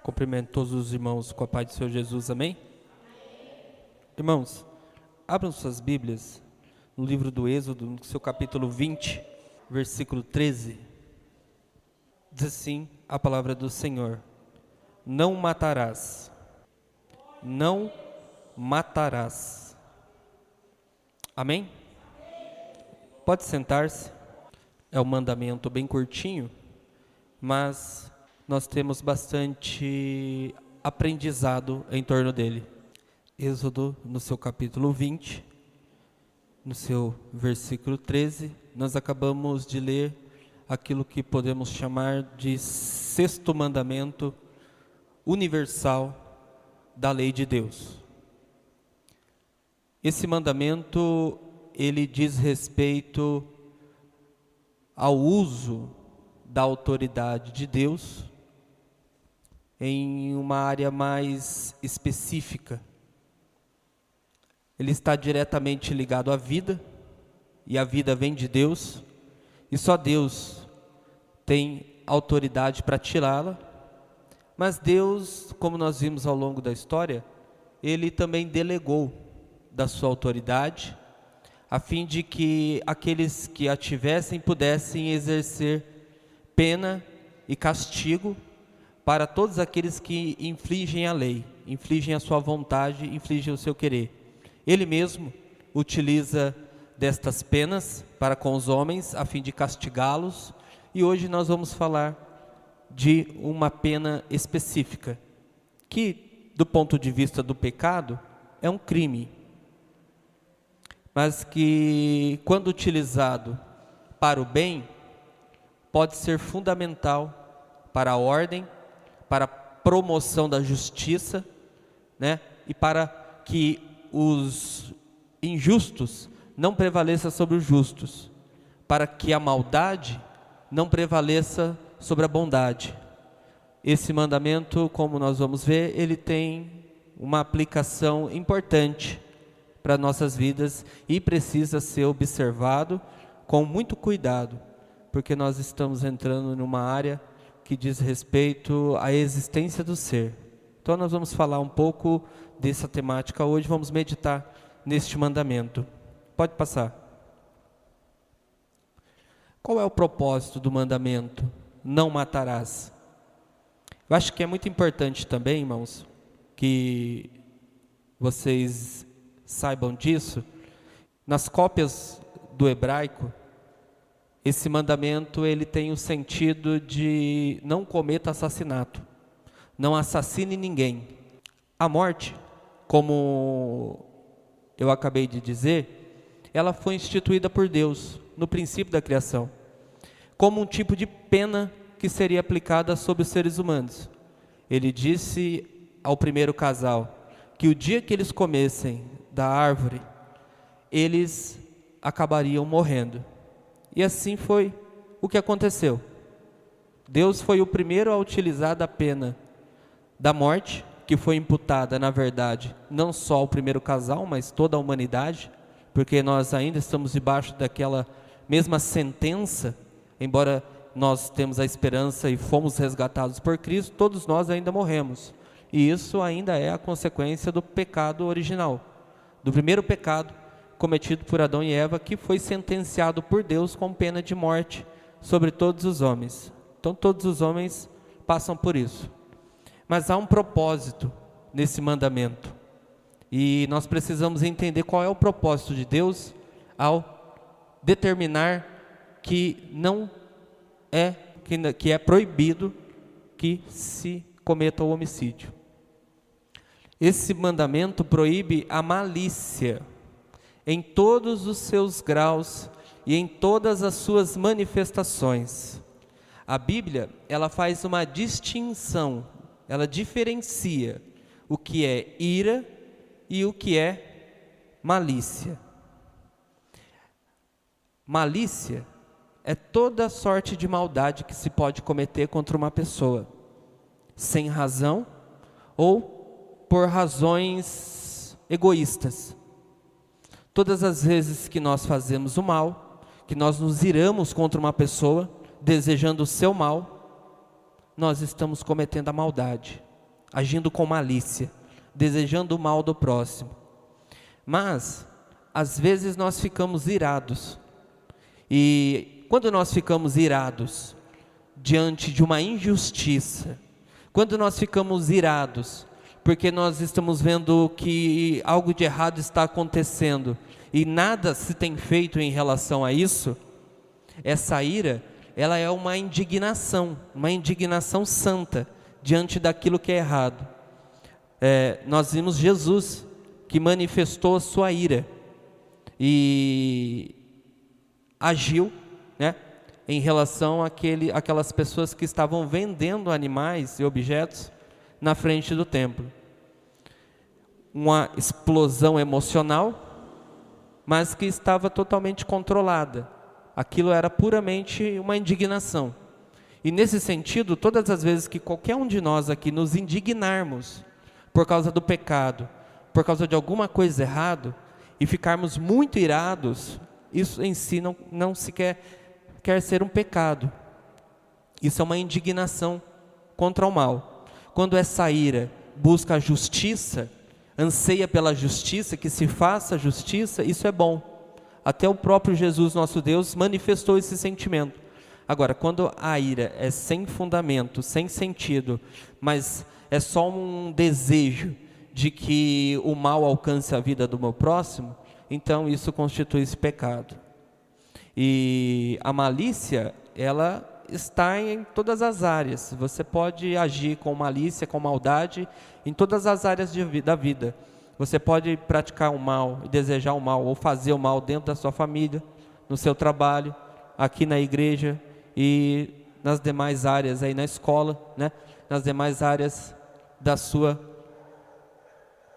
Cumprimento todos os irmãos com a paz do Senhor Jesus, amém? Irmãos, abram suas Bíblias no livro do Êxodo, no seu capítulo 20, versículo 13. Diz assim a palavra do Senhor: não matarás, não matarás. Amém? Pode sentar-se. É um mandamento bem curtinho, mas nós temos bastante aprendizado em torno dele. Êxodo, no seu capítulo 20, no seu versículo 13, nós acabamos de ler aquilo que podemos chamar de sexto mandamento universal da lei de Deus. Esse mandamento, ele diz respeito ao uso da autoridade de Deus em uma área mais específica. Ele está diretamente ligado à vida, e a vida vem de Deus, e só Deus tem autoridade para tirá-la. Mas Deus, como nós vimos ao longo da história, Ele também delegou da sua autoridade, a fim de que aqueles que a tivessem pudessem exercer pena e castigo para todos aqueles que infringem a lei, infringem a sua vontade, infringem o seu querer. Ele mesmo utiliza destas penas para com os homens, a fim de castigá-los, e hoje nós vamos falar de uma pena específica, que do ponto de vista do pecado é um crime, mas que quando utilizado para o bem, pode ser fundamental para a ordem, para a promoção da justiça, né? E para que os injustos não prevaleçam sobre os justos, para que a maldade não prevaleça sobre a bondade. Esse mandamento, como nós vamos ver, ele tem uma aplicação importante para nossas vidas e precisa ser observado com muito cuidado, porque nós estamos entrando numa área que diz respeito à existência do ser. Então nós vamos falar um pouco dessa temática hoje, vamos meditar neste mandamento. Pode passar. Qual é o propósito do mandamento? Não matarás. Eu acho que é muito importante também, irmãos, que vocês saibam disso. Nas cópias do hebraico, esse mandamento ele tem o sentido de não cometa assassinato, não assassine ninguém. A morte, como eu acabei de dizer, ela foi instituída por Deus no princípio da criação, como um tipo de pena que seria aplicada sobre os seres humanos. Ele disse ao primeiro casal que o dia que eles comessem da árvore, eles acabariam morrendo. E assim foi o que aconteceu. Deus foi o primeiro a utilizar da pena da morte, que foi imputada, na verdade, não só ao primeiro casal, mas toda a humanidade, porque nós ainda estamos debaixo daquela mesma sentença, embora nós temos a esperança e fomos resgatados por Cristo, todos nós ainda morremos. E isso ainda é a consequência do pecado original, do primeiro pecado cometido por Adão e Eva, que foi sentenciado por Deus com pena de morte sobre todos os homens. Então todos os homens passam por isso. Mas há um propósito nesse mandamento, e nós precisamos entender qual é o propósito de Deus ao determinar que não é, que é proibido que se cometa o homicídio. Esse mandamento proíbe a malícia em todos os seus graus e em todas as suas manifestações. A Bíblia, ela faz uma distinção, ela diferencia o que é ira e o que é malícia. Malícia é toda sorte de maldade que se pode cometer contra uma pessoa, sem razão ou por razões egoístas. Todas as vezes que nós fazemos o mal, que nós nos iramos contra uma pessoa, desejando o seu mal, nós estamos cometendo a maldade. agindo com malícia, desejando o mal do próximo. Mas, às vezes nós ficamos irados. E quando nós ficamos irados diante de uma injustiça, quando nós ficamos irados porque nós estamos vendo que algo de errado está acontecendo e nada se tem feito em relação a isso, essa ira, ela é uma indignação santa diante daquilo que é errado. Nós vimos Jesus que manifestou a sua ira e agiu, né, em relação àquelas pessoas que estavam vendendo animais e objetos na frente do templo. Uma explosão emocional, mas que estava totalmente controlada. Aquilo era puramente uma indignação. E nesse sentido, todas as vezes que qualquer um de nós aqui nos indignarmos por causa do pecado, por causa de alguma coisa errada, e ficarmos muito irados, isso em si não sequer quer ser um pecado. Isso é uma indignação contra o mal. Quando essa ira busca a justiça, anseia pela justiça, que se faça justiça, isso é bom. Até o próprio Jesus, nosso Deus, manifestou esse sentimento. Agora, quando a ira é sem fundamento, sem sentido, mas é só um desejo de que o mal alcance a vida do meu próximo, então isso constitui esse pecado. E a malícia, ela está em todas as áreas. Você pode agir com malícia, com maldade, em todas as áreas da vida. Você pode praticar o mal, desejar o mal, ou fazer o mal dentro da sua família, no seu trabalho, aqui na igreja e nas demais áreas, aí na escola, né? Nas demais áreas da sua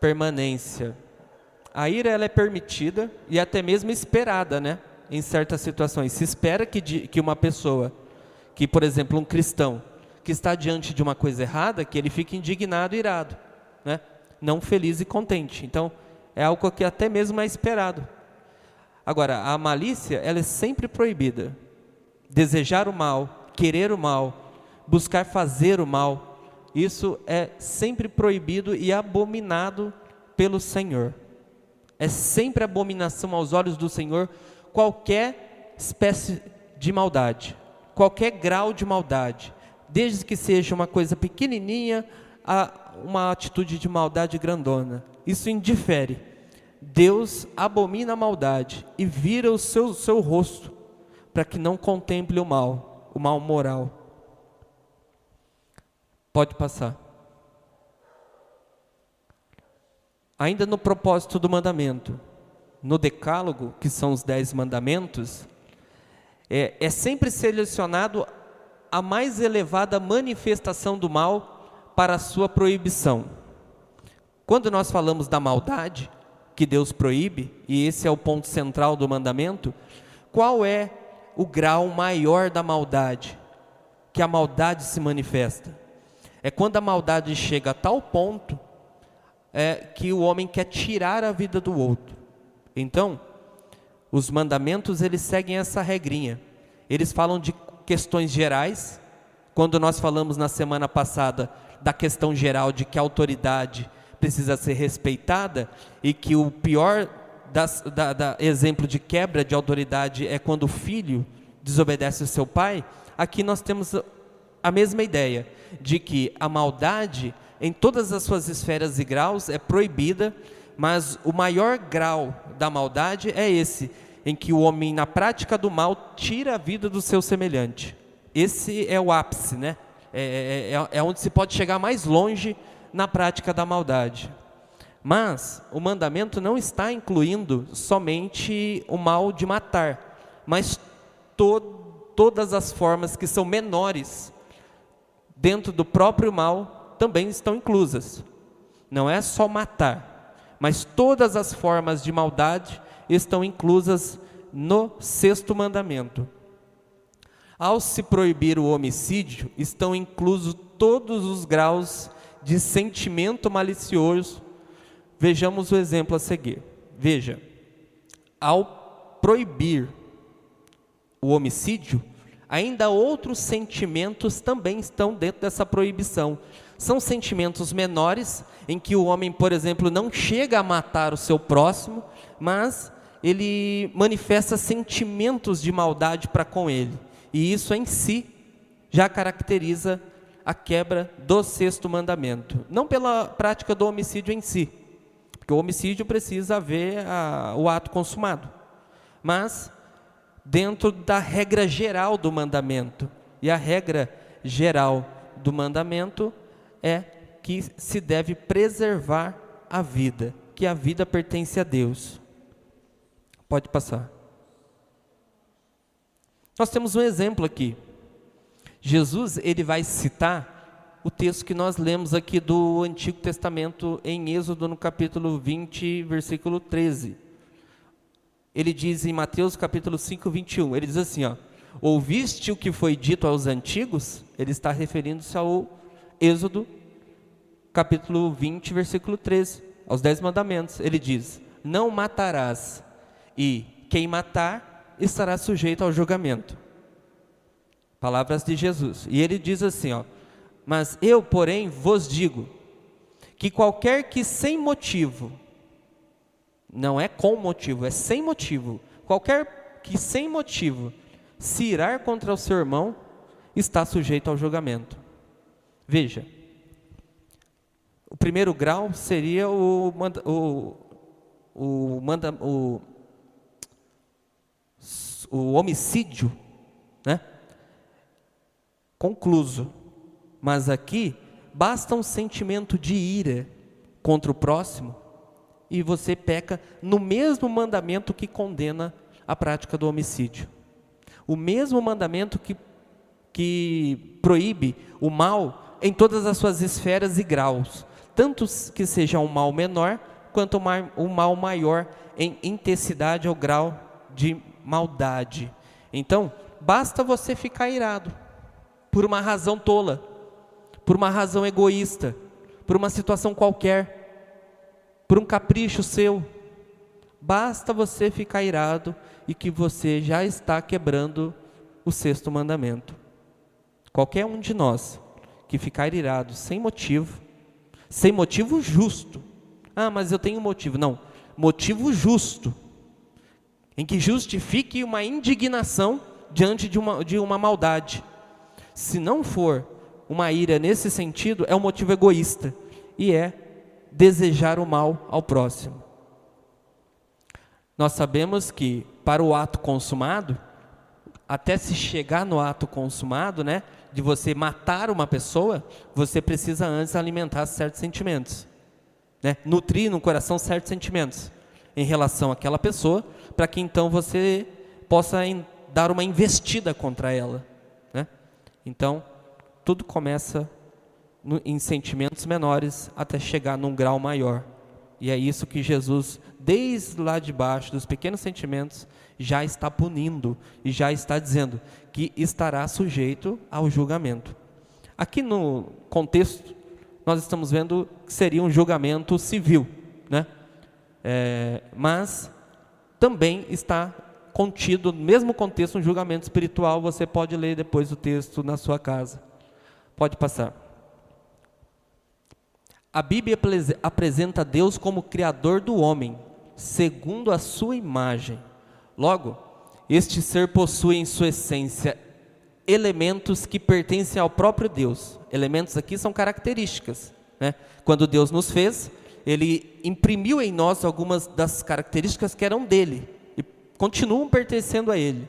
permanência. A ira, ela é permitida e até mesmo esperada, né? Em certas situações. Se espera que uma pessoa, que por exemplo um cristão, que está diante de uma coisa errada, que ele fique indignado e irado, né? Não feliz e contente. Então, é algo que até mesmo é esperado. Agora, a malícia, ela é sempre proibida. Desejar o mal, querer o mal, buscar fazer o mal, isso é sempre proibido e abominado pelo Senhor. É sempre abominação aos olhos do Senhor qualquer espécie de maldade, qualquer grau de maldade, desde que seja uma coisa pequenininha a uma atitude de maldade grandona. Isso indifere. Deus abomina a maldade e vira o seu rosto para que não contemple o mal moral. Pode passar. Ainda no propósito do mandamento, no decálogo, que são os 10 mandamentos, é sempre selecionado a mais elevada manifestação do mal para a sua proibição. Quando nós falamos da maldade, que Deus proíbe, e esse é o ponto central do mandamento, qual é o grau maior da maldade, que a maldade se manifesta? É quando a maldade chega a tal ponto que o homem quer tirar a vida do outro. Então, os mandamentos, eles seguem essa regrinha. Eles falam de questões gerais. Quando nós falamos na semana passada da questão geral de que a autoridade precisa ser respeitada e que o pior exemplo de quebra de autoridade é quando o filho desobedece o seu pai, aqui nós temos a mesma ideia, de que a maldade, em todas as suas esferas e graus, é proibida, mas o maior grau da maldade é esse, em que o homem, na prática do mal, tira a vida do seu semelhante. Esse é o ápice, né? É onde se pode chegar mais longe na prática da maldade. Mas o mandamento não está incluindo somente o mal de matar, mas todas as formas que são menores dentro do próprio mal também estão inclusas. Não é só matar, mas todas as formas de maldade estão inclusas no 6º mandamento. Ao se proibir o homicídio, estão inclusos todos os graus de sentimento malicioso. Vejamos o exemplo a seguir. Veja, ao proibir o homicídio, ainda outros sentimentos também estão dentro dessa proibição. São sentimentos menores, em que o homem, por exemplo, não chega a matar o seu próximo, mas ele manifesta sentimentos de maldade para com ele. E isso em si já caracteriza a quebra do sexto mandamento. Não pela prática do homicídio em si, porque o homicídio precisa haver o ato consumado, mas dentro da regra geral do mandamento. E a regra geral do mandamento é que se deve preservar a vida, que a vida pertence a Deus. Pode passar. Nós temos um exemplo aqui. Jesus, ele vai citar o texto que nós lemos aqui do Antigo Testamento em Êxodo, no capítulo 20, versículo 13. Ele diz em Mateus capítulo 5, 21, ele diz assim, ouviste o que foi dito aos antigos? Ele está referindo-se ao Êxodo capítulo 20, versículo 13, aos 10 mandamentos. Ele diz, não matarás, e quem matar estará sujeito ao julgamento. Palavras de Jesus. E ele diz assim, mas eu, porém, vos digo, que qualquer que sem motivo, não é com motivo, é sem motivo, qualquer que sem motivo se irar contra o seu irmão, está sujeito ao julgamento. Veja, o primeiro grau seria o homicídio, né? Concluso. Mas aqui, basta um sentimento de ira contra o próximo, e você peca no mesmo mandamento que condena a prática do homicídio. O mesmo mandamento que proíbe o mal em todas as suas esferas e graus, tanto que seja um mal menor, quanto um mal maior em intensidade ou grau de maldade. Então, basta você ficar irado, por uma razão tola, por uma razão egoísta, por uma situação qualquer, por um capricho seu. Basta você ficar irado e que você já está quebrando o sexto mandamento. Qualquer um de nós que ficar irado sem motivo justo. Mas eu tenho motivo. Não, motivo justo, em que justifique uma indignação diante de uma maldade. Se não for uma ira nesse sentido, é um motivo egoísta, e é desejar o mal ao próximo. Nós sabemos que para o ato consumado, até se chegar no ato consumado, né, de você matar uma pessoa, você precisa antes alimentar certos sentimentos, né, nutrir no coração certos sentimentos em relação àquela pessoa, para que então você possa dar uma investida contra ela, né? Então, tudo começa em sentimentos menores até chegar num grau maior. E é isso que Jesus, desde lá de baixo, dos pequenos sentimentos, já está punindo e já está dizendo que estará sujeito ao julgamento. Aqui no contexto, nós estamos vendo que seria um julgamento civil, né? Mas também está contido, no mesmo contexto, um julgamento espiritual. Você pode ler depois o texto na sua casa. Pode passar. A Bíblia apresenta Deus como Criador do homem, segundo a sua imagem. Logo, este ser possui em sua essência elementos que pertencem ao próprio Deus. Elementos aqui são características, né? Quando Deus nos fez, Ele imprimiu em nós algumas das características que eram dele e continuam pertencendo a Ele.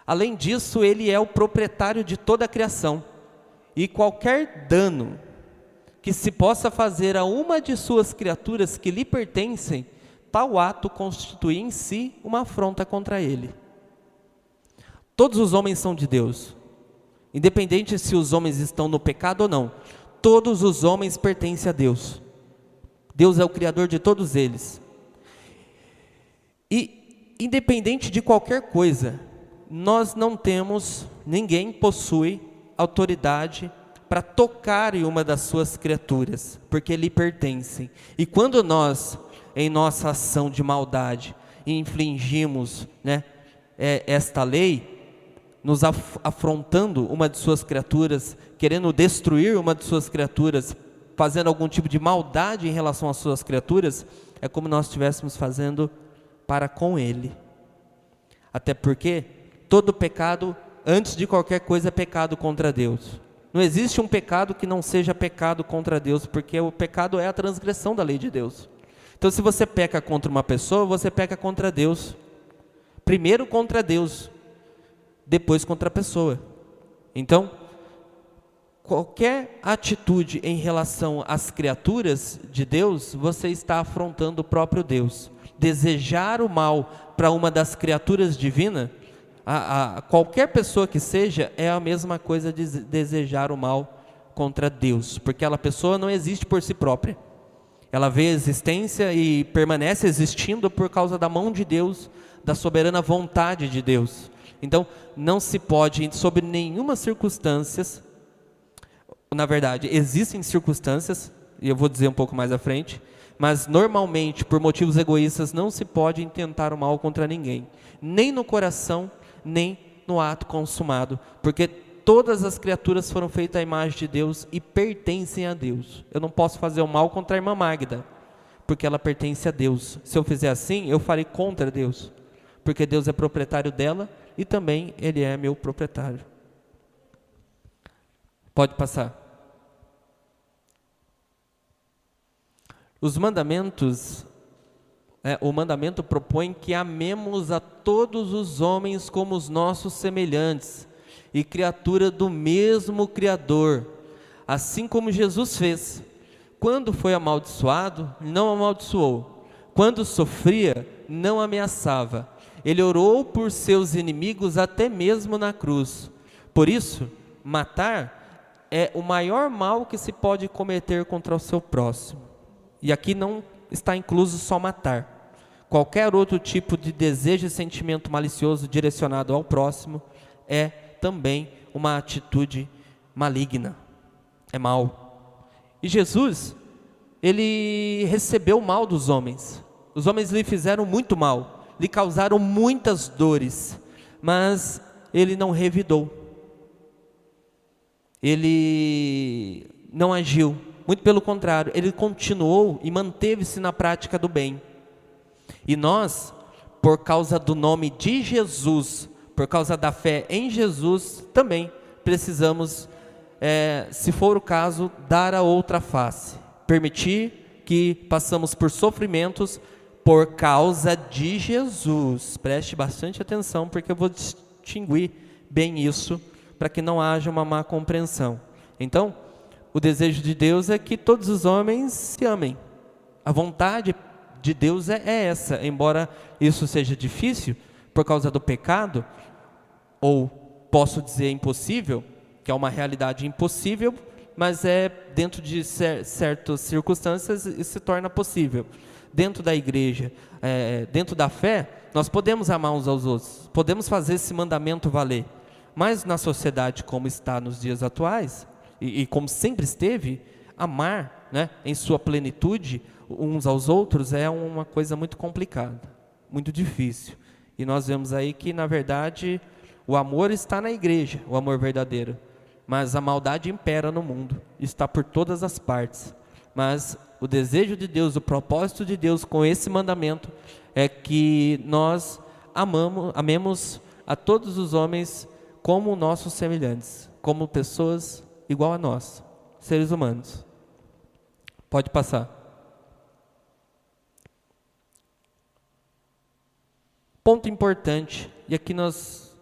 Além disso, Ele é o proprietário de toda a criação, e qualquer dano que se possa fazer a uma de suas criaturas que lhe pertencem, tal ato constitui em si uma afronta contra Ele. Todos os homens são de Deus, independente se os homens estão no pecado ou não. Todos os homens pertencem a Deus. Deus é o Criador de todos eles. E independente de qualquer coisa, nós não temos, ninguém possui autoridade para tocar em uma das suas criaturas, porque lhe pertencem. E quando nós, em nossa ação de maldade, infringimos, né, esta lei, nos afrontando uma de suas criaturas, querendo destruir uma de suas criaturas, fazendo algum tipo de maldade em relação às suas criaturas, é como nós estivéssemos fazendo para com Ele. Até porque todo pecado, antes de qualquer coisa, é pecado contra Deus. Não existe um pecado que não seja pecado contra Deus, porque o pecado é a transgressão da lei de Deus. Então, se você peca contra uma pessoa, você peca contra Deus. Primeiro contra Deus, depois contra a pessoa. Então, qualquer atitude em relação às criaturas de Deus, você está afrontando o próprio Deus. Desejar o mal para uma das criaturas divinas, qualquer pessoa que seja, é a mesma coisa de desejar o mal contra Deus, porque aquela pessoa não existe por si própria. Ela vê a existência e permanece existindo por causa da mão de Deus, da soberana vontade de Deus. Então, não se pode, sob nenhuma circunstância, na verdade, existem circunstâncias, e eu vou dizer um pouco mais à frente, mas normalmente, por motivos egoístas, não se pode intentar o mal contra ninguém, nem no coração, nem no ato consumado, porque todas as criaturas foram feitas à imagem de Deus e pertencem a Deus. Eu não posso fazer o mal contra a irmã Magda, porque ela pertence a Deus. Se eu fizer assim, eu farei contra Deus, porque Deus é proprietário dela e também Ele é meu proprietário. Pode passar. Os mandamentos, o mandamento propõe que amemos a todos os homens como os nossos semelhantes e criatura do mesmo Criador, assim como Jesus fez. Quando foi amaldiçoado, não amaldiçoou. Quando sofria, não ameaçava. Ele orou por seus inimigos até mesmo na cruz. Por isso, matar é o maior mal que se pode cometer contra o seu próximo. E aqui não está incluso só matar. Qualquer outro tipo de desejo e sentimento malicioso direcionado ao próximo é também uma atitude maligna. É mal. E Jesus, Ele recebeu o mal dos homens. Os homens lhe fizeram muito mal, lhe causaram muitas dores, mas Ele não revidou. Ele não agiu. Muito pelo contrário, Ele continuou e manteve-se na prática do bem. E nós, por causa do nome de Jesus, por causa da fé em Jesus, também precisamos, se for o caso, dar a outra face. Permitir que passamos por sofrimentos por causa de Jesus. Preste bastante atenção, porque eu vou distinguir bem isso, para que não haja uma má compreensão. Então, o desejo de Deus é que todos os homens se amem. A vontade de Deus é essa, embora isso seja difícil por causa do pecado, ou posso dizer impossível, que é uma realidade impossível, mas dentro de certas circunstâncias isso se torna possível. Dentro da igreja, dentro da fé, nós podemos amar uns aos outros, podemos fazer esse mandamento valer, mas na sociedade como está nos dias atuais, e como sempre esteve, amar, em sua plenitude uns aos outros é uma coisa muito complicada, muito difícil. E nós vemos aí que, na verdade, o amor está na igreja, o amor verdadeiro, mas a maldade impera no mundo, está por todas as partes. Mas o desejo de Deus, o propósito de Deus com esse mandamento é que nós amemos a todos os homens como nossos semelhantes, como pessoas igual a nós, seres humanos. Pode passar. Ponto importante, e aqui nós,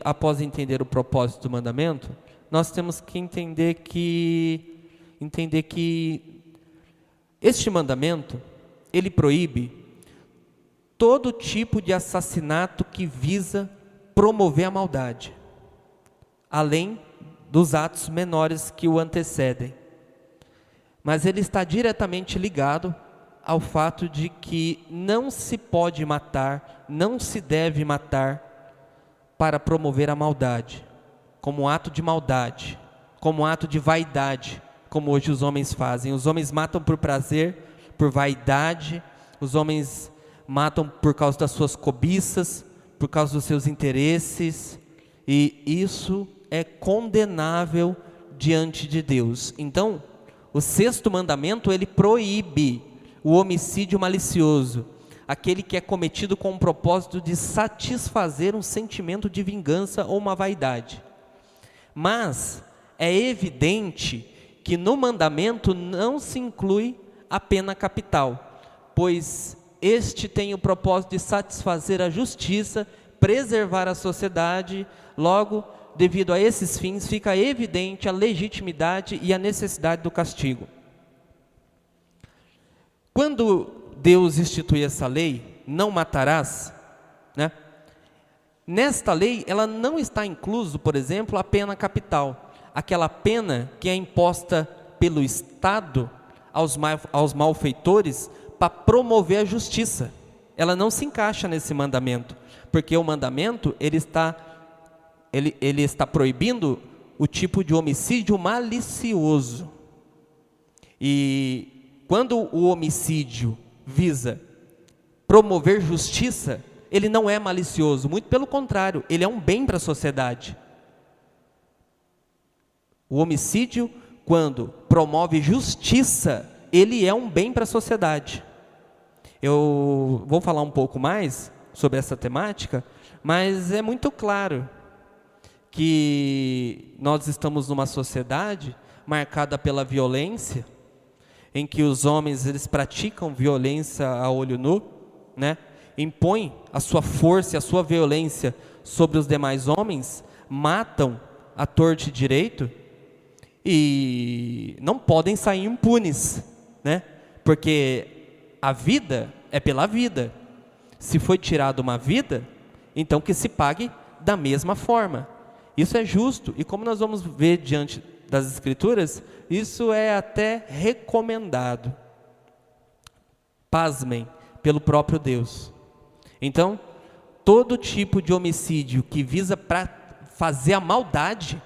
após entender o propósito do mandamento, nós temos que entender que este mandamento, ele proíbe todo tipo de assassinato que visa promover a maldade, além dos atos menores que o antecedem. Mas ele está diretamente ligado ao fato de que não se pode matar, não se deve matar para promover a maldade, como ato de maldade, como ato de vaidade, como hoje os homens fazem. Os homens matam por prazer, por vaidade, os homens matam por causa das suas cobiças, por causa dos seus interesses, E isso é condenável diante de Deus. Então, o sexto mandamento, ele proíbe o homicídio malicioso, aquele que é cometido com o propósito de satisfazer um sentimento de vingança ou uma vaidade. Mas é evidente que no mandamento não se inclui a pena capital, pois este tem o propósito de satisfazer a justiça, preservar a sociedade. Logo, devido a esses fins, fica evidente a legitimidade e a necessidade do castigo. Quando Deus institui essa lei, não matarás, né? Nesta lei, ela não está incluso, por exemplo, a pena capital, aquela pena que é imposta pelo Estado aos malfeitores para promover a justiça. Ela não se encaixa nesse mandamento, porque o mandamento ele está proibindo o tipo de homicídio malicioso. E quando o homicídio visa promover justiça, ele não é malicioso, muito pelo contrário, ele é um bem para a sociedade. O homicídio, quando promove justiça, ele é um bem para a sociedade. Eu vou falar um pouco mais sobre essa temática, mas é muito claro que nós estamos numa sociedade marcada pela violência, em que os homens eles praticam violência a olho nu, né? Impõem a sua força e a sua violência sobre os demais homens, matam à torto e direito e não podem sair impunes, né? Porque a vida é pela vida. Se foi tirada uma vida, então que se pague da mesma forma. Isso é justo, e como nós vamos ver diante das Escrituras, isso é até recomendado. Pasmem, pelo próprio Deus. Então, todo tipo de homicídio que visa para fazer a maldade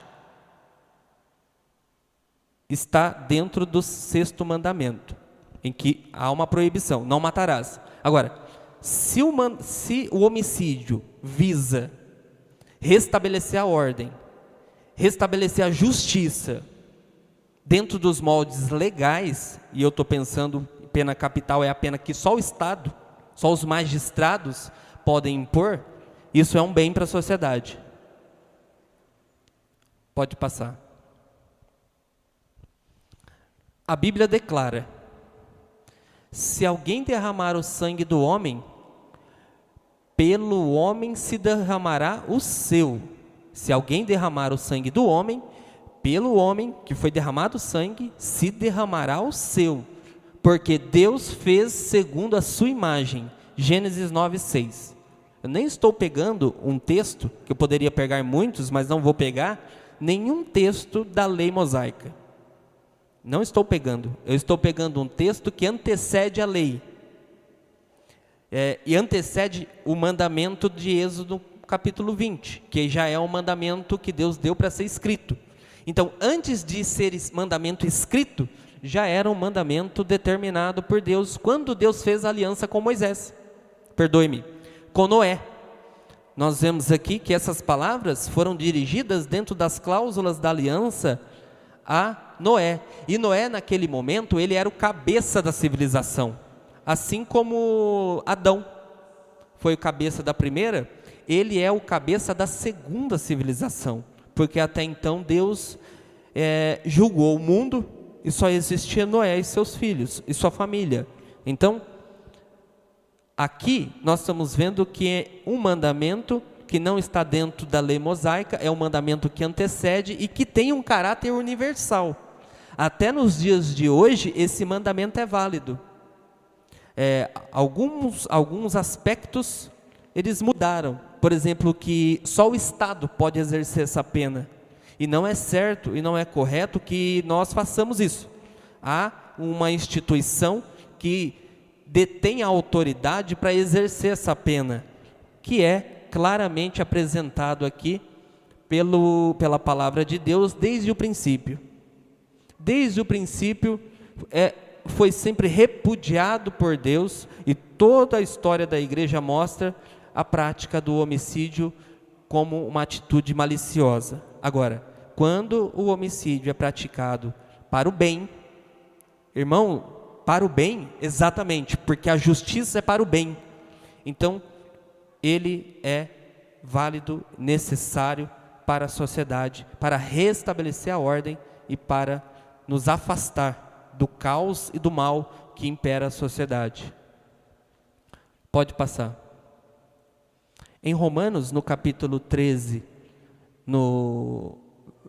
está dentro do sexto mandamento, em que há uma proibição, não matarás. Agora, se o homicídio visa restabelecer a ordem, restabelecer a justiça dentro dos moldes legais, e eu estou pensando, pena capital é a pena que só o Estado, só os magistrados podem impor, isso é um bem para a sociedade. Pode passar. A Bíblia declara: se alguém derramar o sangue do homem, pelo homem se derramará o seu. Se alguém derramar o sangue do homem, pelo homem que foi derramado o sangue, se derramará o seu. Porque Deus fez segundo a sua imagem. Gênesis 9:6. Eu nem estou pegando um texto, que eu poderia pegar muitos, mas não vou pegar nenhum texto da lei mosaica. Não estou pegando. Eu estou pegando um texto que antecede a lei. E antecede o mandamento de Êxodo capítulo 20, que já é um mandamento que Deus deu para ser escrito. Então, antes de ser mandamento escrito, já era um mandamento determinado por Deus, quando Deus fez a aliança com Moisés. Perdoe-me, com Noé. Nós vemos aqui que essas palavras foram dirigidas dentro das cláusulas da aliança a Noé. E Noé, naquele momento, ele era o cabeça da civilização. Assim como Adão foi o cabeça da primeira, ele é o cabeça da segunda civilização. Porque até então Deus julgou o mundo e só existia Noé e seus filhos e sua família. Então, aqui nós estamos vendo que é um mandamento que não está dentro da lei mosaica, é um mandamento que antecede e que tem um caráter universal. Até nos dias de hoje, esse mandamento é válido. Alguns aspectos, eles mudaram. Por exemplo, que só o Estado pode exercer essa pena. E não é certo e não é correto que nós façamos isso. Há uma instituição que detém a autoridade para exercer essa pena, que é claramente apresentado aqui pela palavra de Deus desde o princípio. Desde o princípio foi sempre repudiado por Deus, e toda a história da igreja mostra a prática do homicídio como uma atitude maliciosa. Agora, quando o homicídio é praticado para o bem, irmão, para o bem, exatamente, porque a justiça é para o bem. Então, ele é válido, necessário para a sociedade, para restabelecer a ordem e para nos afastar do caos e do mal que impera a sociedade. Pode passar. Em Romanos, no capítulo 13, no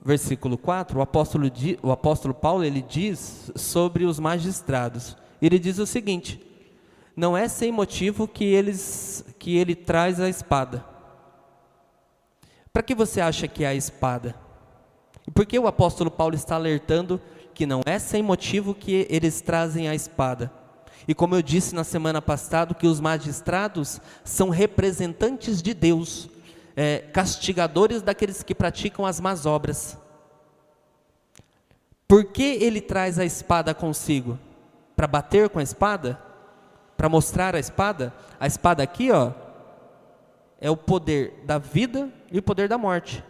versículo 4, o apóstolo Paulo, ele diz sobre os magistrados. Ele diz o seguinte: não é sem motivo que ele traz a espada. Para que você acha que é a espada? E por que o apóstolo Paulo está alertando que não é sem motivo que eles trazem a espada? E como eu disse na semana passada, que os magistrados são representantes de Deus, castigadores daqueles que praticam as más obras. Por que ele traz a espada consigo? Para bater com a espada? Para mostrar a espada? A espada aqui, ó, é o poder da vida e o poder da morte.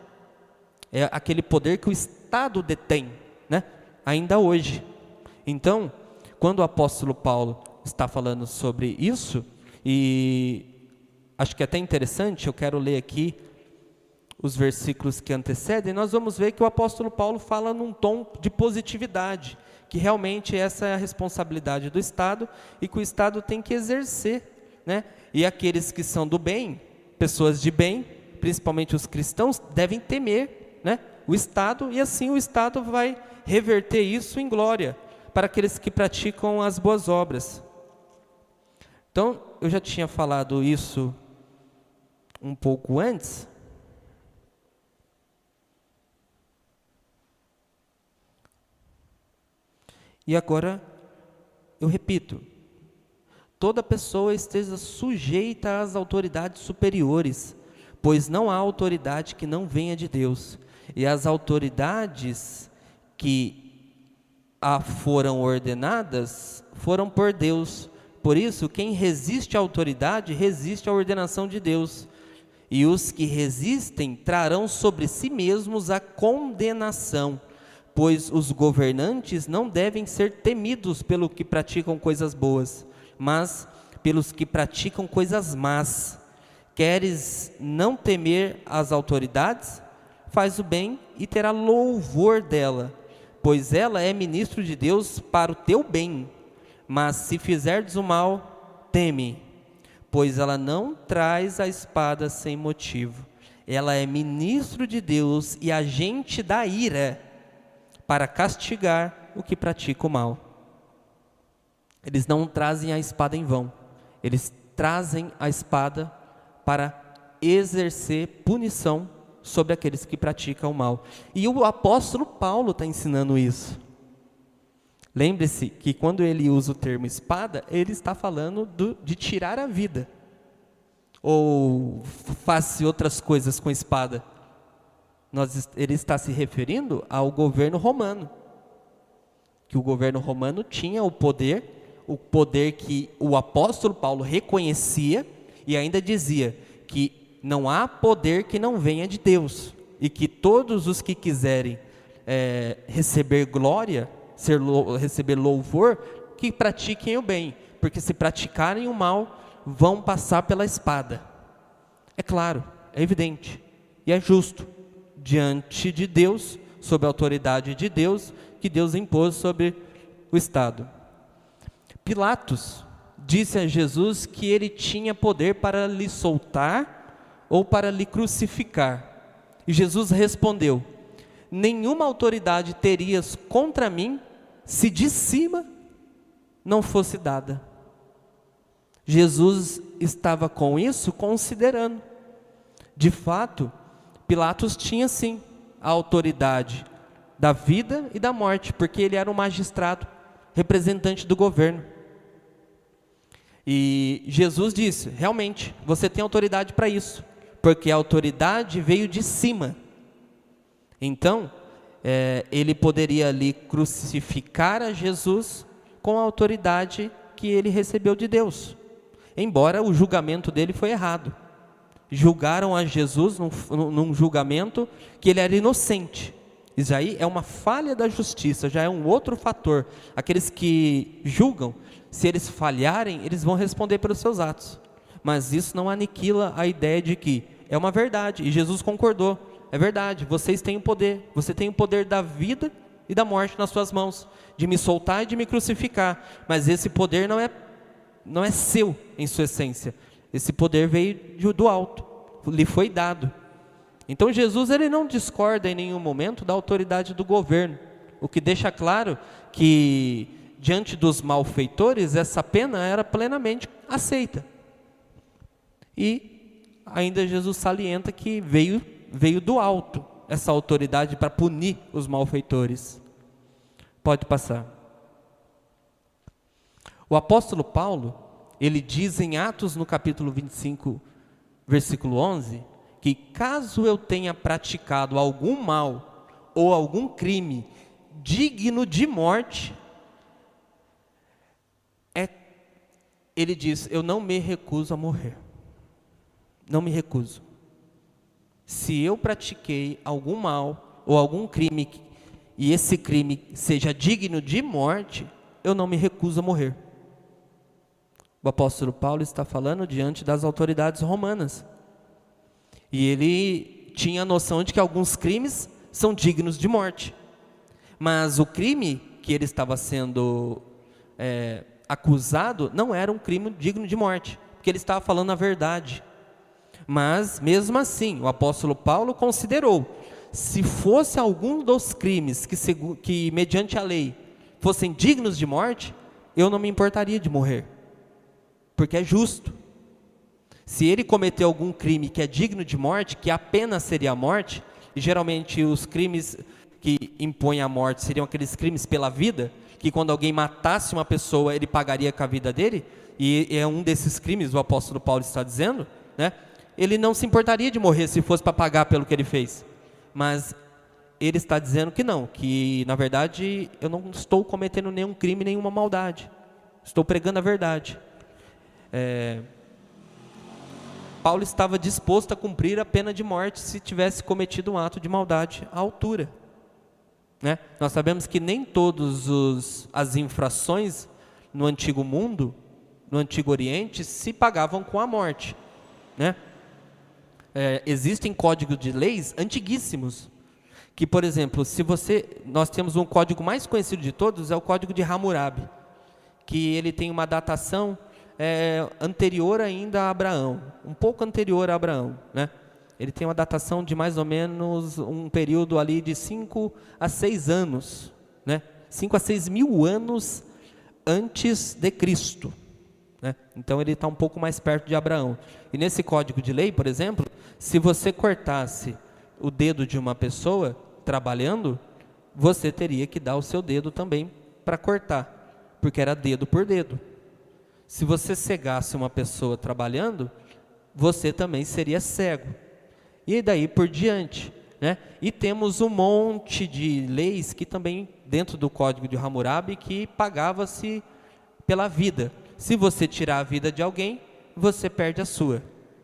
É aquele poder que o Estado detém, né? Ainda hoje. Então, quando o apóstolo Paulo está falando sobre isso, e acho que é até interessante, eu quero ler aqui os versículos que antecedem, nós vamos ver que o apóstolo Paulo fala num tom de positividade, que realmente essa é a responsabilidade do Estado e que o Estado tem que exercer, né? E aqueles que são do bem, pessoas de bem, principalmente os cristãos, devem temer, né, o Estado, e assim o Estado vai reverter isso em glória para aqueles que praticam as boas obras. Então, eu já tinha falado isso um pouco antes. E agora, eu repito, toda pessoa esteja sujeita às autoridades superiores, pois não há autoridade que não venha de Deus. E as autoridades que foram ordenadas foram por Deus. Por isso, quem resiste à autoridade, resiste à ordenação de Deus. E os que resistem trarão sobre si mesmos a condenação, pois os governantes não devem ser temidos pelos que praticam coisas boas, mas pelos que praticam coisas más. Queres não temer as autoridades? Faz o bem e terá louvor dela, pois ela é ministro de Deus para o teu bem. Mas se fizerdes o mal, teme, pois ela não traz a espada sem motivo. Ela é ministro de Deus e agente da ira, para castigar o que pratica o mal. Eles não trazem a espada em vão. Eles trazem a espada para exercer punição sobre aqueles que praticam o mal. E o apóstolo Paulo está ensinando isso. Lembre-se que quando ele usa o termo espada, ele está falando de tirar a vida. Ou faz outras coisas com espada. Ele está se referindo ao governo romano. Que o governo romano tinha o poder que o apóstolo Paulo reconhecia e ainda dizia que não há poder que não venha de Deus. E que todos os que quiserem receber glória, receber louvor, que pratiquem o bem. Porque se praticarem o mal, vão passar pela espada. É claro, é evidente e é justo. Diante de Deus, sob a autoridade de Deus, que Deus impôs sobre o Estado. Pilatos disse a Jesus que ele tinha poder para lhe soltar ou para lhe crucificar. E Jesus respondeu: nenhuma autoridade terias contra mim se de cima não fosse dada. Jesus estava com isso considerando. De fato, Pilatos tinha sim a autoridade da vida e da morte, porque ele era um magistrado, representante do governo. E Jesus disse: realmente, você tem autoridade para isso, porque a autoridade veio de cima. Então, ele poderia ali crucificar a Jesus com a autoridade que ele recebeu de Deus, embora o julgamento dele foi errado. julgaram a Jesus num julgamento que ele era inocente. Isso aí é uma falha da justiça, já é um outro fator. Aqueles que julgam, se eles falharem, eles vão responder pelos seus atos. Mas isso não aniquila a ideia de que é uma verdade, e Jesus concordou. É verdade, vocês têm o poder, você tem o poder da vida e da morte nas suas mãos, de me soltar e de me crucificar, mas esse poder não é seu em sua essência, esse poder veio do alto, lhe foi dado. Então Jesus, ele não discorda em nenhum momento da autoridade do governo, o que deixa claro que diante dos malfeitores essa pena era plenamente aceita. E ainda Jesus salienta que veio do alto essa autoridade para punir os malfeitores. Pode passar. O apóstolo Paulo, ele diz em Atos no capítulo 25, versículo 11, que caso eu tenha praticado algum mal ou algum crime digno de morte, ele diz, eu não me recuso a morrer. Não me recuso. Se eu pratiquei algum mal ou algum crime e esse crime seja digno de morte, eu não me recuso a morrer. O apóstolo Paulo está falando diante das autoridades romanas. E ele tinha a noção de que alguns crimes são dignos de morte. Mas o crime que ele estava sendo acusado não era um crime digno de morte, porque ele estava falando a verdade. Mas, mesmo assim, o apóstolo Paulo considerou, se fosse algum dos crimes que mediante a lei, fossem dignos de morte, eu não me importaria de morrer, porque é justo. Se ele cometeu algum crime que é digno de morte, que a pena seria a morte, e geralmente os crimes que impõem a morte seriam aqueles crimes pela vida, que quando alguém matasse uma pessoa, ele pagaria com a vida dele, e é um desses crimes, o apóstolo Paulo está dizendo, né? Ele não se importaria de morrer se fosse para pagar pelo que ele fez. Mas ele está dizendo que não, que na verdade eu não estou cometendo nenhum crime, nenhuma maldade. Estou pregando a verdade. Paulo estava disposto a cumprir a pena de morte se tivesse cometido um ato de maldade à altura. Né? Nós sabemos que nem todas as infrações no antigo mundo, no Antigo Oriente, se pagavam com a morte. Né? Existem códigos de leis antiguíssimos, que, por exemplo, nós temos um código mais conhecido de todos, é o Código de Hammurabi, que ele tem uma datação anterior ainda a Abraão, um pouco anterior a Abraão, né? Ele tem uma datação de mais ou menos um período ali de 5 a 6 anos, né? 5 a 6 mil anos antes de Cristo. Então ele está um pouco mais perto de Abraão. E nesse código de lei, por exemplo, se você cortasse o dedo de uma pessoa trabalhando, você teria que dar o seu dedo também para cortar, porque era dedo por dedo. Se você cegasse uma pessoa trabalhando, você também seria cego. E daí por diante, né? E temos um monte de leis que também, dentro do código de Hammurabi, que pagava-se pela vida. Se você tirar a vida de alguém, você perde a sua.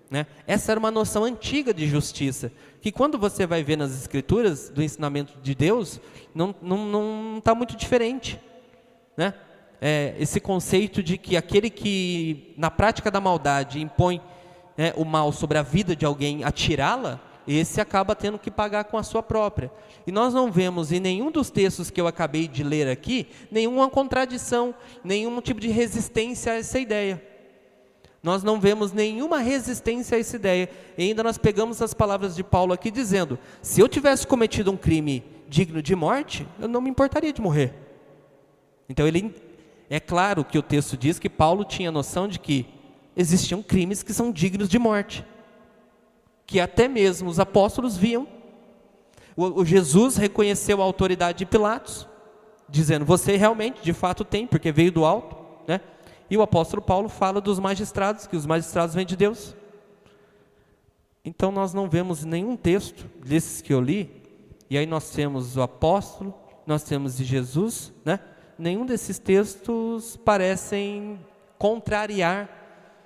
Né? Essa era uma noção antiga de justiça, que quando você vai ver nas escrituras do ensinamento de Deus, não está muito diferente. Né? Esse conceito de que aquele que na prática da maldade impõe o mal sobre a vida de alguém, a tirá-la, esse acaba tendo que pagar com a sua própria. E nós não vemos em nenhum dos textos que eu acabei de ler aqui, nenhuma contradição, nenhum tipo de resistência a essa ideia. Nós não vemos nenhuma resistência a essa ideia. E ainda nós pegamos as palavras de Paulo aqui dizendo, se eu tivesse cometido um crime digno de morte, eu não me importaria de morrer. Então é claro que o texto diz que Paulo tinha noção de que existiam crimes que são dignos de morte, que até mesmo os apóstolos viam. O Jesus reconheceu a autoridade de Pilatos, dizendo, você realmente, de fato tem, porque veio do alto, né? E o apóstolo Paulo fala dos magistrados, que os magistrados vêm de Deus. Então nós não vemos nenhum texto desses que eu li, e aí nós temos o apóstolo, nós temos de Jesus, né? Nenhum desses textos parecem contrariar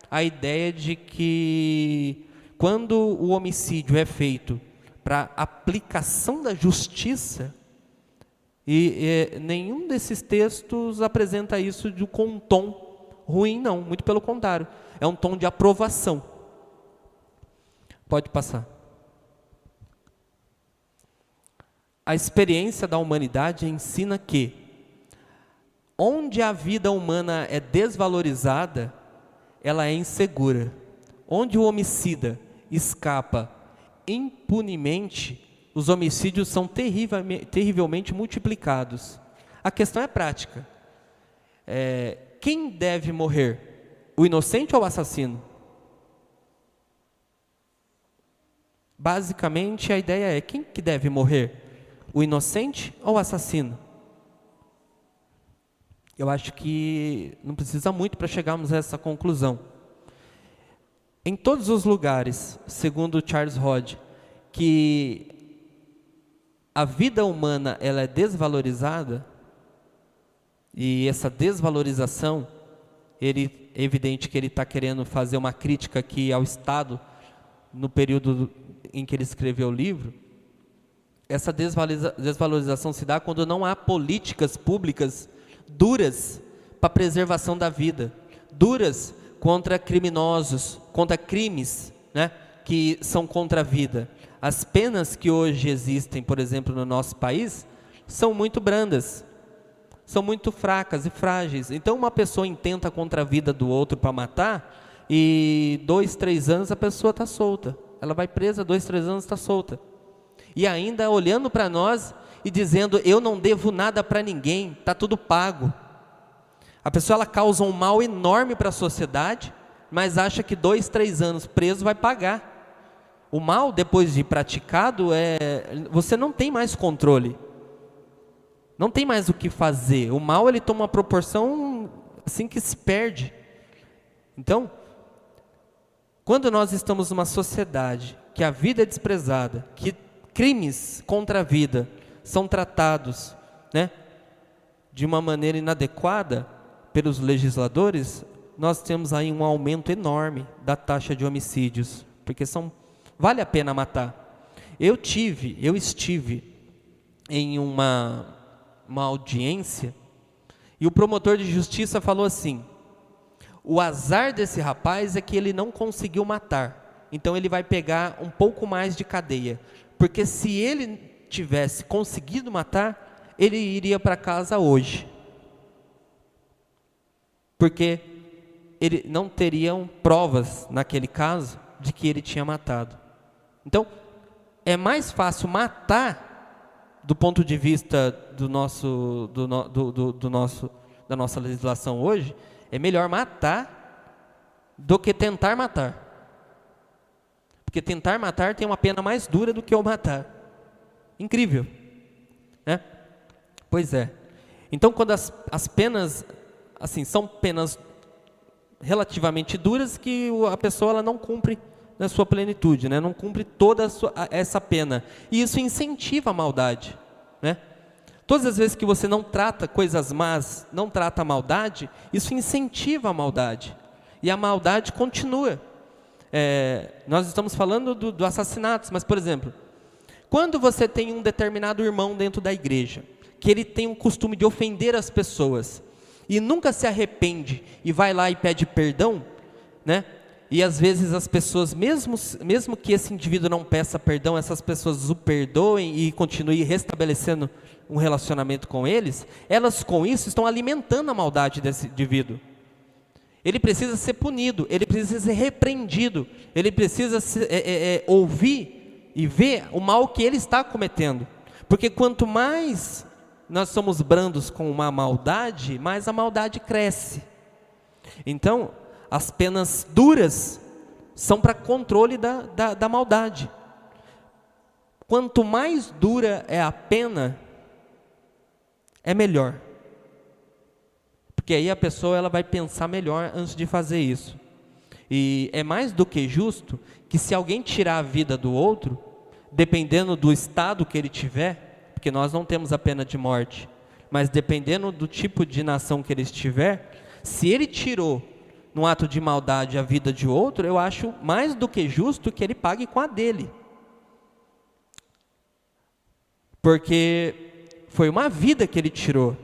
a ideia de que quando o homicídio é feito para aplicação da justiça, nenhum desses textos apresenta isso com um tom ruim, não, muito pelo contrário, é um tom de aprovação. Pode passar. A experiência da humanidade ensina que, onde a vida humana é desvalorizada, ela é insegura. Onde o homicida escapa impunemente, os homicídios são terrivelmente multiplicados. A questão é prática. Quem deve morrer? O inocente ou o assassino? Basicamente, a ideia é: quem que deve morrer? O inocente ou o assassino? Eu acho que não precisa muito para chegarmos a essa conclusão. Em todos os lugares, segundo Charles Hodge, que a vida humana ela é desvalorizada, e essa desvalorização, é evidente que ele está querendo fazer uma crítica aqui ao Estado, no período em que ele escreveu o livro. Essa desvalorização se dá quando não há políticas públicas duras para a preservação da vida, duras contra criminosos, contra crimes, né, que são contra a vida. As penas que hoje existem, por exemplo, no nosso país, são muito brandas, são muito fracas e frágeis. Então uma pessoa intenta contra a vida do outro para matar, e 2, 3 anos a pessoa está solta. Ela vai presa, 2, 3 anos está solta. E ainda olhando para nós e dizendo: eu não devo nada para ninguém, está tudo pago. A pessoa ela causa um mal enorme para a sociedade, mas acha que 2, 3 anos preso vai pagar. O mal, depois de praticado, você não tem mais controle. Não tem mais o que fazer. O mal ele toma uma proporção assim que se perde. Então, quando nós estamos numa sociedade que a vida é desprezada, que crimes contra a vida são tratados, né, de uma maneira inadequada pelos legisladores, nós temos aí um aumento enorme da taxa de homicídios, porque vale a pena matar. Eu estive em uma audiência, e o promotor de justiça falou assim: o azar desse rapaz é que ele não conseguiu matar, então ele vai pegar um pouco mais de cadeia, porque se ele tivesse conseguido matar, ele iria para casa hoje, porque ele não teriam provas naquele caso de que ele tinha matado. Então é mais fácil matar, do ponto de vista da nossa legislação hoje, é melhor matar do que tentar matar. Porque tentar matar tem uma pena mais dura do que o matar. Incrível, né? Pois é. Então, quando as penas, assim, são penas relativamente duras, que a pessoa ela não cumpre na sua plenitude, né? Não cumpre toda essa pena. E isso incentiva a maldade, né? Todas as vezes que você não trata coisas más, não trata a maldade, isso incentiva a maldade. E a maldade continua. Nós estamos falando do assassinato, mas, por exemplo, quando você tem um determinado irmão dentro da igreja, que ele tem o costume de ofender as pessoas, e nunca se arrepende, e vai lá e pede perdão, né? E às vezes as pessoas, mesmo que esse indivíduo não peça perdão, essas pessoas o perdoem e continuem restabelecendo um relacionamento com eles, elas com isso estão alimentando a maldade desse indivíduo. Ele precisa ser punido, ele precisa ser repreendido, ele precisa ouvir e ver o mal que ele está cometendo. Porque quanto mais nós somos brandos com uma maldade, mais a maldade cresce. Então, as penas duras são para controle da maldade. Quanto mais dura é a pena, é melhor. Porque aí a pessoa ela vai pensar melhor antes de fazer isso. E é mais do que justo que, se alguém tirar a vida do outro, dependendo do estado que ele tiver, porque nós não temos a pena de morte, mas dependendo do tipo de nação que ele estiver, se ele tirou num ato de maldade, a vida de outro, eu acho mais do que justo que ele pague com a dele. Porque foi uma vida que ele tirou.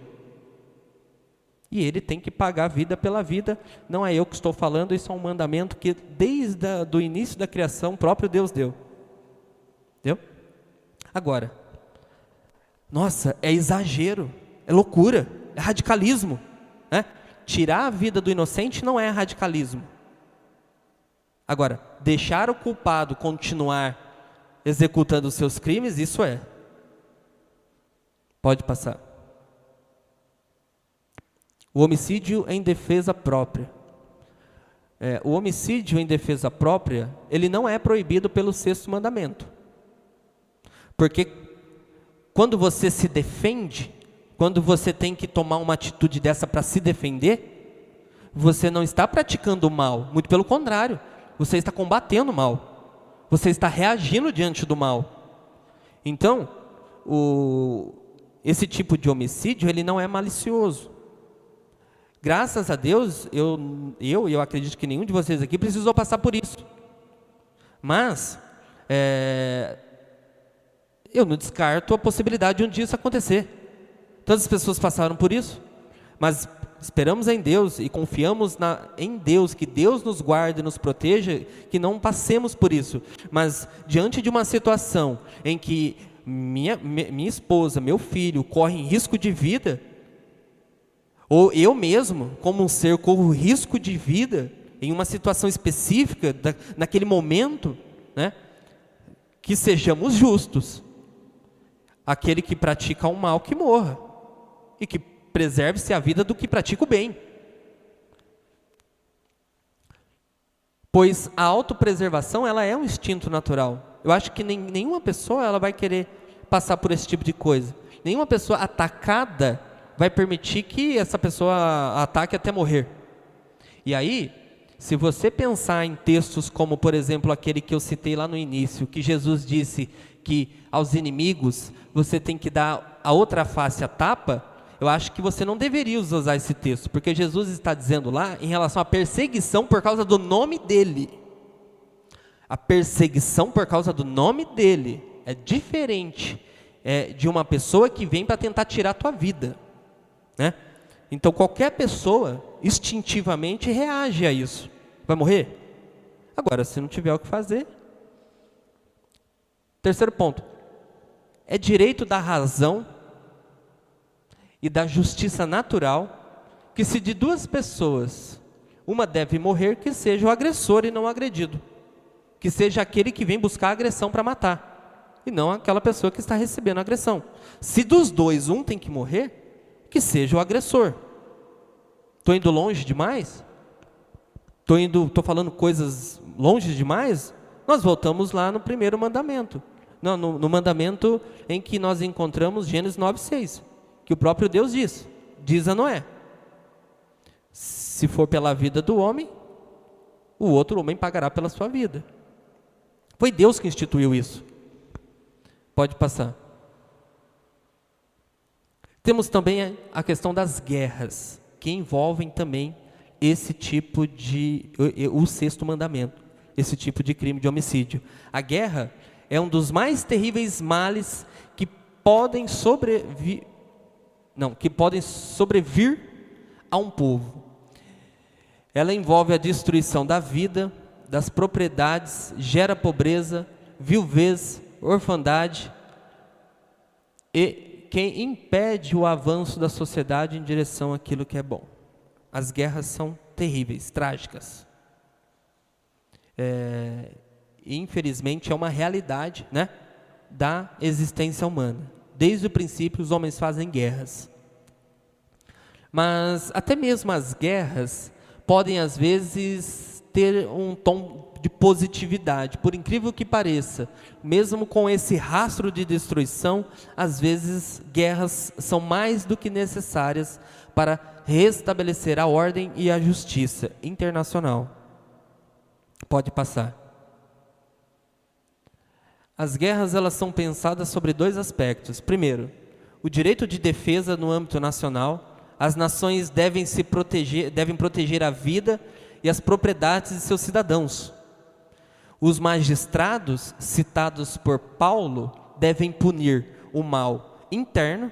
E ele tem que pagar a vida pela vida. Não é eu que estou falando, isso é um mandamento que desde o início da criação, o próprio Deus deu. Entendeu? Agora, nossa, é exagero, é loucura, é radicalismo, né? Tirar a vida do inocente não é radicalismo. Agora, deixar o culpado continuar executando os seus crimes, isso é. Pode passar. O homicídio em defesa própria. O homicídio em defesa própria, ele não é proibido pelo 6º mandamento. Porque quando você se defende, quando você tem que tomar uma atitude dessa para se defender, você não está praticando o mal, muito pelo contrário, você está combatendo o mal, você está reagindo diante do mal. Então, esse tipo de homicídio, ele não é malicioso. Graças a Deus, eu acredito que nenhum de vocês aqui precisou passar por isso. Mas, eu não descarto a possibilidade de um dia isso acontecer. Tantas pessoas passaram por isso, mas esperamos em Deus e confiamos em Deus, que Deus nos guarde e nos proteja, que não passemos por isso. Mas diante de uma situação em que minha esposa, meu filho, correm risco de vida, ou eu mesmo, como um ser, corro risco de vida em uma situação específica, naquele momento, né, que sejamos justos. Aquele que pratica o mal, que morra, e que preserve-se a vida do que pratica o bem. Pois a autopreservação, ela é um instinto natural. Eu acho que nenhuma pessoa ela vai querer passar por esse tipo de coisa. Nenhuma pessoa atacada vai permitir que essa pessoa ataque até morrer. E aí, se você pensar em textos como, por exemplo, aquele que eu citei lá no início, que Jesus disse que aos inimigos você tem que dar a outra face à tapa, eu acho que você não deveria usar esse texto, porque Jesus está dizendo lá em relação à perseguição por causa do nome dele. A perseguição por causa do nome dele é diferente de uma pessoa que vem para tentar tirar a tua vida, né? Então qualquer pessoa instintivamente reage a isso. Vai morrer? Agora, se não tiver o que fazer. Terceiro ponto. É direito da razão e da justiça natural que, se de duas pessoas uma deve morrer, que seja o agressor e não o agredido, que seja aquele que vem buscar a agressão para matar, e não aquela pessoa que está recebendo a agressão. Se dos dois um tem que morrer, que seja o agressor. Estou indo longe demais? Estou falando coisas longe demais? Nós voltamos lá no primeiro mandamento. Não, no mandamento em que nós encontramos Gênesis 9:6, que o próprio Deus diz a Noé: se for pela vida do homem, o outro homem pagará pela sua vida. Foi Deus que instituiu isso. Pode passar. Temos também a questão das guerras, que envolvem também esse tipo o 6º mandamento, esse tipo de crime de homicídio. A guerra é um dos mais terríveis males que podem sobrevir a um povo. Ela envolve a destruição da vida, das propriedades, gera pobreza, viuvez, orfandade e quem impede o avanço da sociedade em direção àquilo que é bom. As guerras são terríveis, trágicas. Infelizmente é uma realidade, né, da existência humana. Desde o princípio os homens fazem guerras. Mas até mesmo as guerras podem às vezes ter um tom de positividade, por incrível que pareça. Mesmo com esse rastro de destruição, às vezes guerras são mais do que necessárias para restabelecer a ordem e a justiça internacional. Pode passar. As guerras elas são pensadas sobre dois aspectos. Primeiro, o direito de defesa no âmbito nacional. As nações devem proteger a vida e as propriedades de seus cidadãos. Os magistrados citados por Paulo devem punir o mal interno,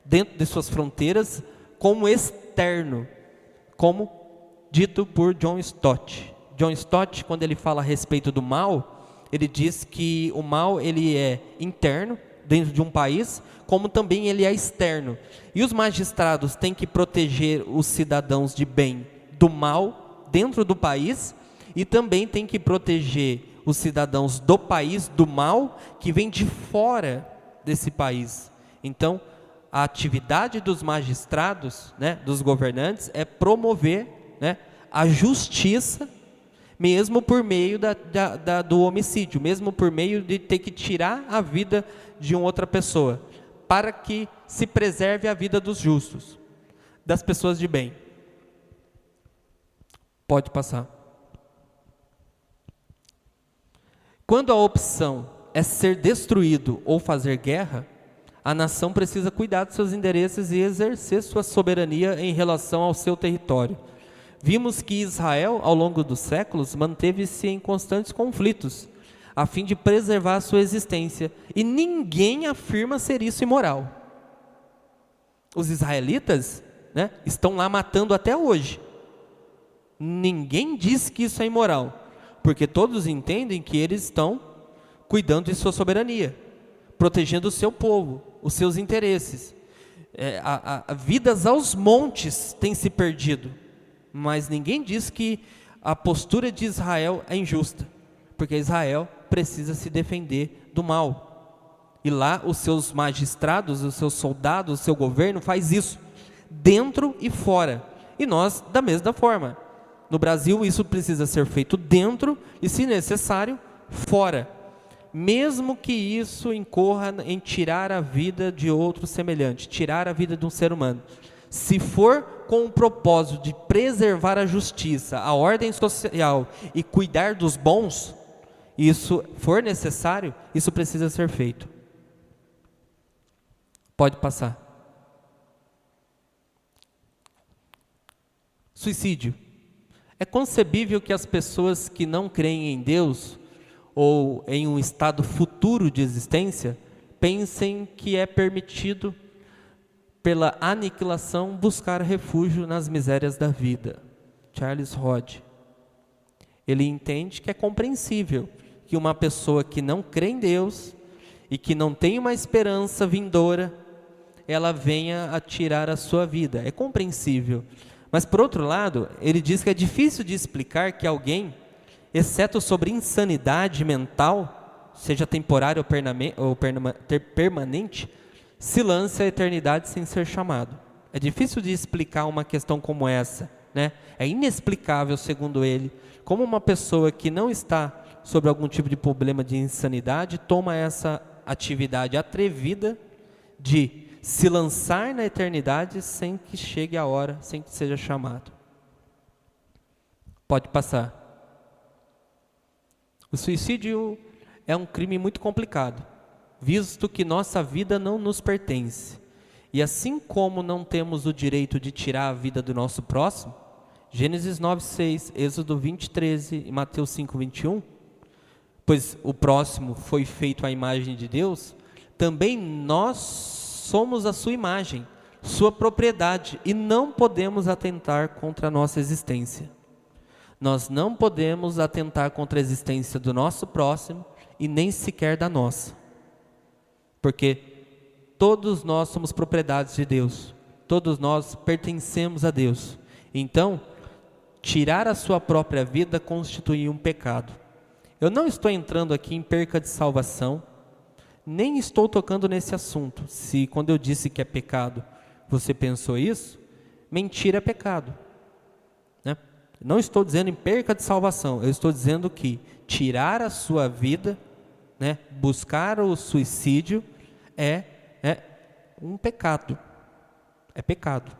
dentro de suas fronteiras, como externo, como dito por John Stott. John Stott, quando ele fala a respeito do mal, ele diz que o mal ele é interno, dentro de um país, como também ele é externo. E os magistrados têm que proteger os cidadãos de bem do mal dentro do país, e também têm que proteger os cidadãos do país do mal que vem de fora desse país. Então, a atividade dos magistrados, né, dos governantes, é promover, né, a justiça, mesmo por meio do homicídio, mesmo por meio de ter que tirar a vida de uma outra pessoa, para que se preserve a vida dos justos, das pessoas de bem. Pode passar. Quando a opção é ser destruído ou fazer guerra, a nação precisa cuidar de seus interesses e exercer sua soberania em relação ao seu território. Vimos que Israel, ao longo dos séculos, manteve-se em constantes conflitos, a fim de preservar sua existência, e ninguém afirma ser isso imoral. Os israelitas, né, estão lá matando até hoje. Ninguém diz que isso é imoral, porque todos entendem que eles estão cuidando de sua soberania, protegendo o seu povo, os seus interesses. Vidas aos montes têm se perdido, mas ninguém diz que a postura de Israel é injusta, porque Israel precisa se defender do mal. E lá os seus magistrados, os seus soldados, o seu governo faz isso, dentro e fora. E nós, da mesma forma. No Brasil, isso precisa ser feito dentro e, se necessário, fora. Mesmo que isso incorra em tirar a vida de outro semelhante, tirar a vida de um ser humano. Se for com o propósito de preservar a justiça, a ordem social e cuidar dos bons, isso for necessário, isso precisa ser feito. Pode passar. Suicídio. É concebível que as pessoas que não creem em Deus ou em um estado futuro de existência pensem que é permitido, pela aniquilação, buscar refúgio nas misérias da vida. Charles Hodge. Ele entende que é compreensível que uma pessoa que não crê em Deus e que não tem uma esperança vindoura, ela venha a tirar a sua vida. É compreensível. Mas, por outro lado, ele diz que é difícil de explicar que alguém, exceto sobre insanidade mental, seja temporária ou permanente, se lance à eternidade sem ser chamado. É difícil de explicar uma questão como essa, né? É inexplicável, segundo ele, como uma pessoa que não está sobre algum tipo de problema de insanidade toma essa atividade atrevida de se lançar na eternidade sem que chegue a hora, sem que seja chamado. Pode passar. O suicídio é um crime muito complicado, visto que nossa vida não nos pertence. E assim como não temos o direito de tirar a vida do nosso próximo, Gênesis 9:6, Êxodo 20:13 e Mateus 5:21, pois o próximo foi feito à imagem de Deus, também nós somos a sua imagem, sua propriedade, e não podemos atentar contra a nossa existência. Nós não podemos atentar contra a existência do nosso próximo e nem sequer da nossa. Porque todos nós somos propriedades de Deus, todos nós pertencemos a Deus. Então, tirar a sua própria vida constitui um pecado. Eu não estou entrando aqui em perca de salvação, nem estou tocando nesse assunto. Se quando eu disse que é pecado, você pensou isso, mentira é pecado, né? Não estou dizendo em perca de salvação, eu estou dizendo que tirar a sua vida, né, buscar o suicídio é um pecado, é pecado.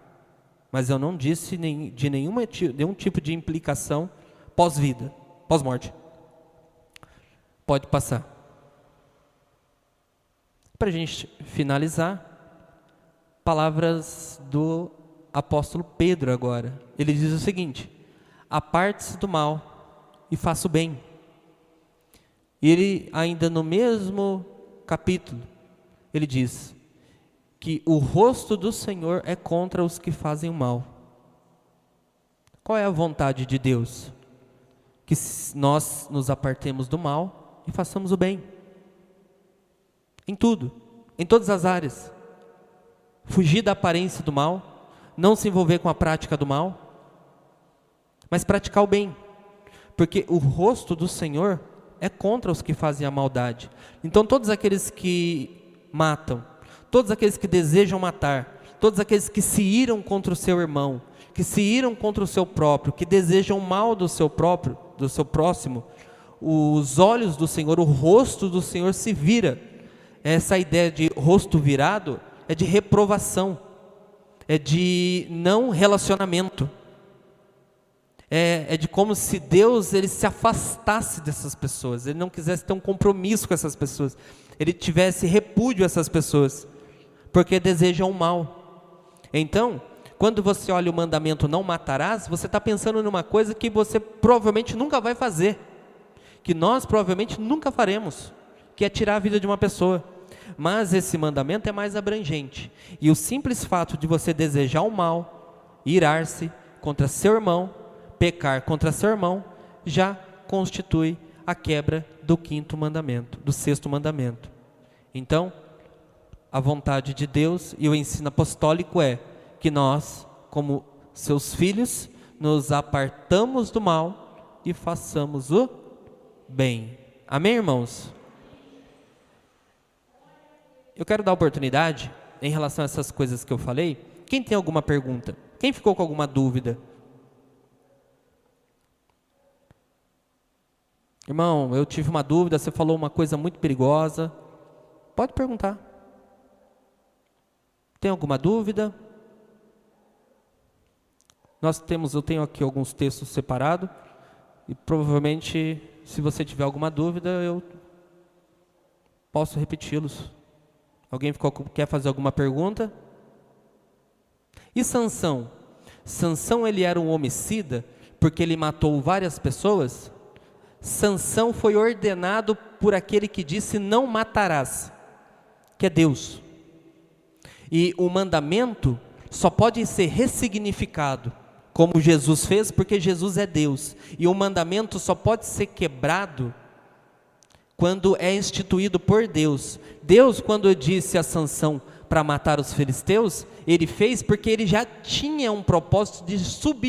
Mas eu não disse de nenhum tipo de implicação pós-vida, pós-morte. Pode passar. Para a gente finalizar, palavras do apóstolo Pedro agora. Ele diz o seguinte: aparte-se do mal e faça o bem. E ele, ainda no mesmo capítulo, ele diz que o rosto do Senhor é contra os que fazem o mal. Qual é a vontade de Deus? Que nós nos apartemos do mal e façamos o bem. Em tudo, em todas as áreas. Fugir da aparência do mal, não se envolver com a prática do mal, mas praticar o bem. Porque o rosto do Senhor é contra os que fazem a maldade. Então todos aqueles que matam, todos aqueles que desejam matar, todos aqueles que se iram contra o seu irmão, que se iram contra o seu próprio, que desejam o mal do seu próprio, do seu próximo, os olhos do Senhor, o rosto do Senhor se vira. Essa ideia de rosto virado é de reprovação, é de não relacionamento. É de como se Deus ele se afastasse dessas pessoas, ele não quisesse ter um compromisso com essas pessoas, ele tivesse repúdio a essas pessoas, porque desejam o mal. Então, quando você olha o mandamento não matarás, você está pensando numa coisa que você provavelmente nunca vai fazer, que nós provavelmente nunca faremos, que é tirar a vida de uma pessoa. Mas esse mandamento é mais abrangente, e o simples fato de você desejar o mal, irar-se contra seu irmão, pecar contra seu irmão, já constitui a quebra do quinto mandamento, do sexto mandamento. Então, a vontade de Deus e o ensino apostólico é que nós, como seus filhos, nos apartamos do mal e façamos o bem. Amém, irmãos? Eu quero dar oportunidade, em relação a essas coisas que eu falei, quem tem alguma pergunta? Quem ficou com alguma dúvida? Irmão, eu tive uma dúvida, você falou uma coisa muito perigosa. Pode perguntar. Tem alguma dúvida? Eu tenho aqui alguns textos separados, e provavelmente, se você tiver alguma dúvida, eu posso repeti-los. Alguém quer fazer alguma pergunta? E Sansão? Sansão, ele era um homicida, porque ele matou várias pessoas? Sansão foi ordenado por aquele que disse não matarás, que é Deus. E o mandamento só pode ser ressignificado, como Jesus fez, porque Jesus é Deus. E o mandamento só pode ser quebrado quando é instituído por Deus. Deus, quando disse a Sansão para matar os filisteus, ele fez porque ele já tinha um propósito de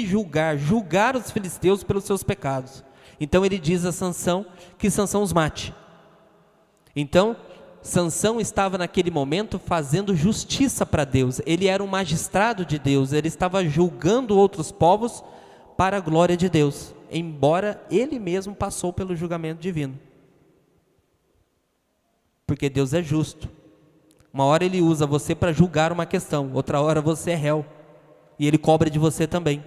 julgar os filisteus pelos seus pecados. Então ele diz a Sansão que Sansão os mate. Então, Sansão estava naquele momento fazendo justiça para Deus. Ele era um magistrado de Deus, ele estava julgando outros povos para a glória de Deus, embora ele mesmo passou pelo julgamento divino. Porque Deus é justo. Uma hora ele usa você para julgar uma questão, outra hora você é réu, e ele cobra de você também.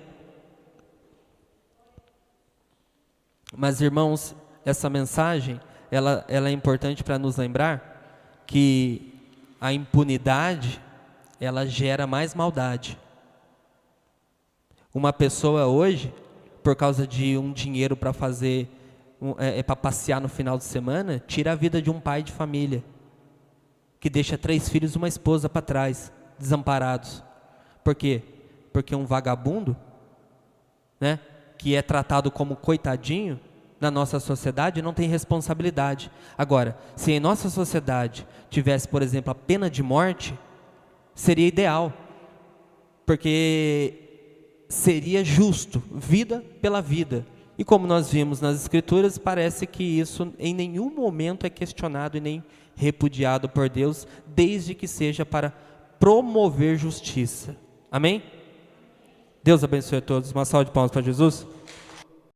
Mas, irmãos, essa mensagem, ela é importante para nos lembrar que a impunidade, ela gera mais maldade. Uma pessoa hoje, por causa de um dinheiro para fazer, para passear no final de semana, tira a vida de um pai de família, que deixa 3 filhos e uma esposa para trás, desamparados. Por quê? Porque um vagabundo, né, que é tratado como coitadinho, na nossa sociedade não tem responsabilidade. Agora, se em nossa sociedade tivesse, por exemplo, a pena de morte, seria ideal, porque seria justo, vida pela vida. E como nós vimos nas Escrituras, parece que isso em nenhum momento é questionado e nem repudiado por Deus, desde que seja para promover justiça. Amém? Deus abençoe a todos. Uma salva de palmas para Jesus.